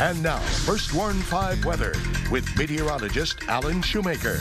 And now, First Warn 5 weather with meteorologist Alan Shoemaker.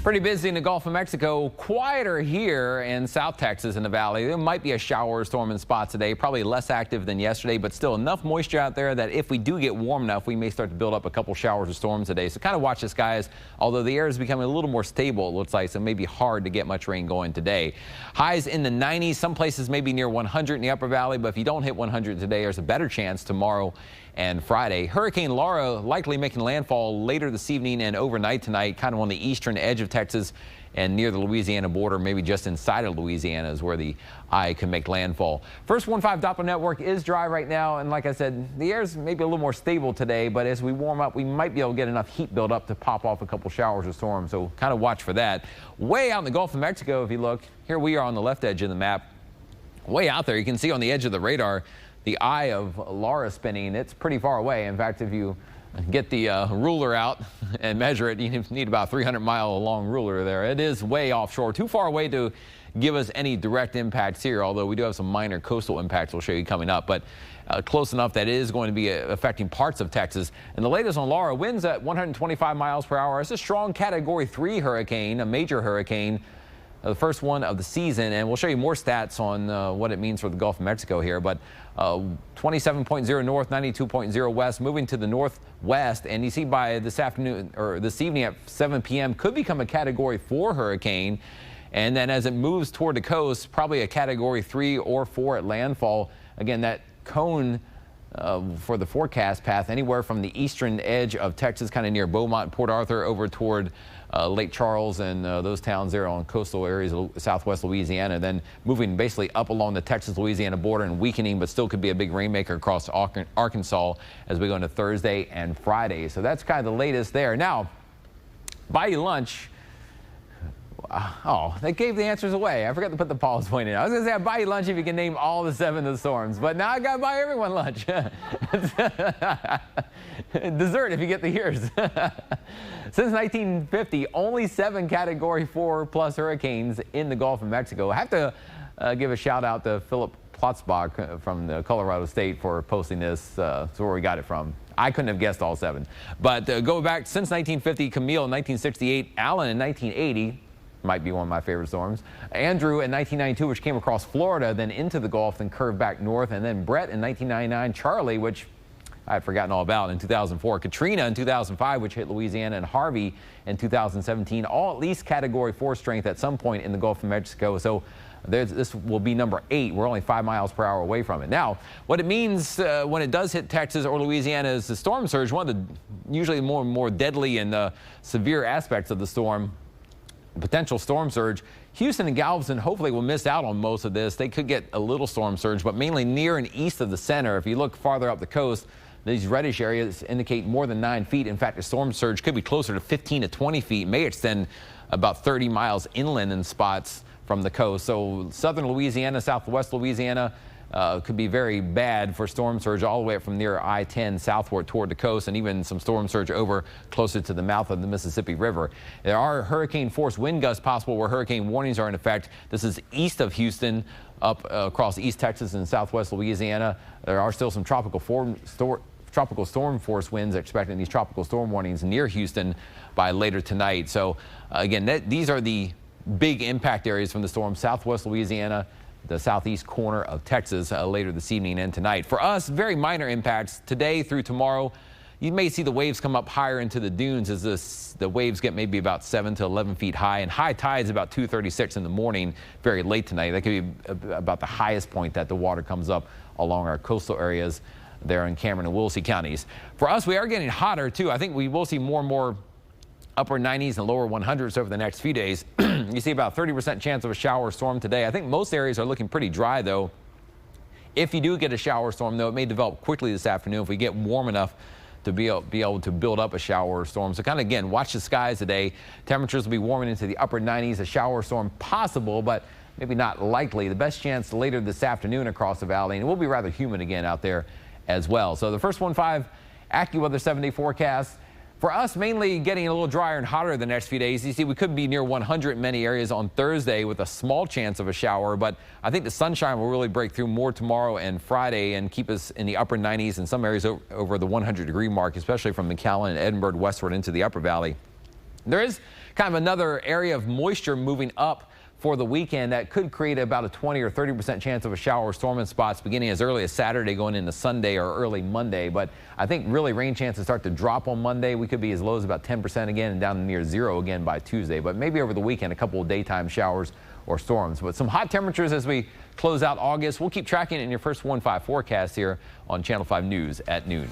Pretty busy in the Gulf of Mexico, quieter here in South Texas in the valley. There might be a shower or storm in spots today, probably less active than yesterday, but still enough moisture out there that if we do get warm enough, we may start to build up a couple showers or storms today. So kind of watch the skies, although the air is becoming a little more stable, it looks like, so it may be hard to get much rain going today. Highs in the 90s, some places maybe near 100 in the upper valley, but if you don't hit 100 today, there's a better chance tomorrow and Friday. Hurricane Laura likely making landfall later this evening and overnight tonight, kind of on the eastern edge of Texas and near the Louisiana border, maybe just inside of Louisiana is where the eye can make landfall. First Warn 5 Doppler network is dry right now, and like I said, the air's maybe a little more stable today, but as we warm up, we might be able to get enough heat build up to pop off a couple showers or storms, so kind of watch for that. Way out in the Gulf of Mexico, if you look, here we are on the left edge of the map. Way out there, you can see on the edge of the radar, the eye of Laura spinning. It's pretty far away. In fact, if you get the ruler out and measure it, you need about 300-mile long ruler there. It is way offshore, too far away to give us any direct impacts here, although we do have some minor coastal impacts we'll show you coming up, but close enough that it is going to be affecting parts of Texas. And the latest on Laura, winds at 125 miles per hour. It's a strong Category 3 hurricane, a major hurricane, the first one of the season, and we'll show you more stats on what it means for the Gulf of Mexico here. But 27.0 north, 92.0 west, moving to the northwest, and you see by this afternoon or this evening at 7 p.m. could become a Category 4 hurricane, and then as it moves toward the coast, probably a Category 3 or 4 at landfall. Again, that cone for the forecast path anywhere from the eastern edge of Texas, kind of near Beaumont, Port Arthur, over toward Lake Charles and those towns there on coastal areas of southwest Louisiana, then moving basically up along the Texas-Louisiana border and weakening, but still could be a big rainmaker across Arkansas as we go into Thursday and Friday. So that's kind of the latest there. Now, buy you lunch. Oh, they gave the answers away. I forgot to put the pause point in. I was going to say I'd buy you lunch if you can name all the 7 of the storms, but now I got to buy everyone lunch. Dessert if you get the years. Since 1950, only 7 Category 4 plus hurricanes in the Gulf of Mexico. I have to give a shout out to Philip Plotzbach from the Colorado State for posting this. That's where we got it from. I couldn't have guessed all 7. But go back since 1950, Camille in 1968, Allen in 1980. Might be one of my favorite storms. Andrew in 1992, which came across Florida, then into the Gulf, then curved back north. And then Brett in 1999, Charlie, which I had forgotten all about, in 2004. Katrina in 2005, which hit Louisiana, and Harvey in 2017, all at least Category 4 strength at some point in the Gulf of Mexico. So this will be number 8. We're only 5 miles per hour away from it. Now, what it means when it does hit Texas or Louisiana is the storm surge, one of the usually more deadly and severe aspects of the storm. Potential storm surge. Houston and Galveston hopefully will miss out on most of this. They could get a little storm surge, but mainly near and east of the center. If you look farther up the coast, these reddish areas indicate more than 9 feet. In fact, a storm surge could be closer to 15 to 20 feet, may extend about 30 miles inland in spots from the coast. So southern Louisiana, southwest Louisiana, could be very bad for storm surge all the way up from near I-10 southward toward the coast, and even some storm surge over closer to the mouth of the Mississippi River. There are hurricane force wind gusts possible where hurricane warnings are in effect. This is east of Houston, up across East Texas and southwest Louisiana. There are still some tropical storm force winds expected in these tropical storm warnings near Houston by later tonight. So again, these are the big impact areas from the storm: southwest Louisiana, the southeast corner of Texas later this evening and tonight. For us, very minor impacts today through tomorrow. You may see the waves come up higher into the dunes as the waves get maybe about 7 to 11 feet high, and high tides about 2:36 in the morning, very late tonight. That could be about the highest point that the water comes up along our coastal areas there in Cameron and Wilsey counties. For us, we are getting hotter too. I think we will see more and more upper 90s and lower 100s over the next few days. You see about 30% chance of a shower or storm today. I think most areas are looking pretty dry though. If you do get a shower storm though, it may develop quickly this afternoon if we get warm enough to be able to build up a shower or storm. So kind of again, watch the skies today. Temperatures will be warming into the upper 90s. A shower or storm possible, but maybe not likely. The best chance later this afternoon across the valley, and it will be rather humid again out there as well. So the First Warn 5 AccuWeather 7-day forecast. For us, mainly getting a little drier and hotter the next few days. You see, we could be near 100 in many areas on Thursday with a small chance of a shower, but I think the sunshine will really break through more tomorrow and Friday and keep us in the upper 90s in some areas over the 100-degree mark, especially from McAllen and Edinburgh westward into the upper valley. There is kind of another area of moisture moving up for the weekend that could create about a 20 or 30% chance of a shower or storm in spots beginning as early as Saturday going into Sunday or early Monday. But I think really rain chances start to drop on Monday. We could be as low as about 10% again and down near zero again by Tuesday. But maybe over the weekend, a couple of daytime showers or storms. But some hot temperatures as we close out August. We'll keep tracking it in your first 1-5 forecast here on Channel 5 News at noon.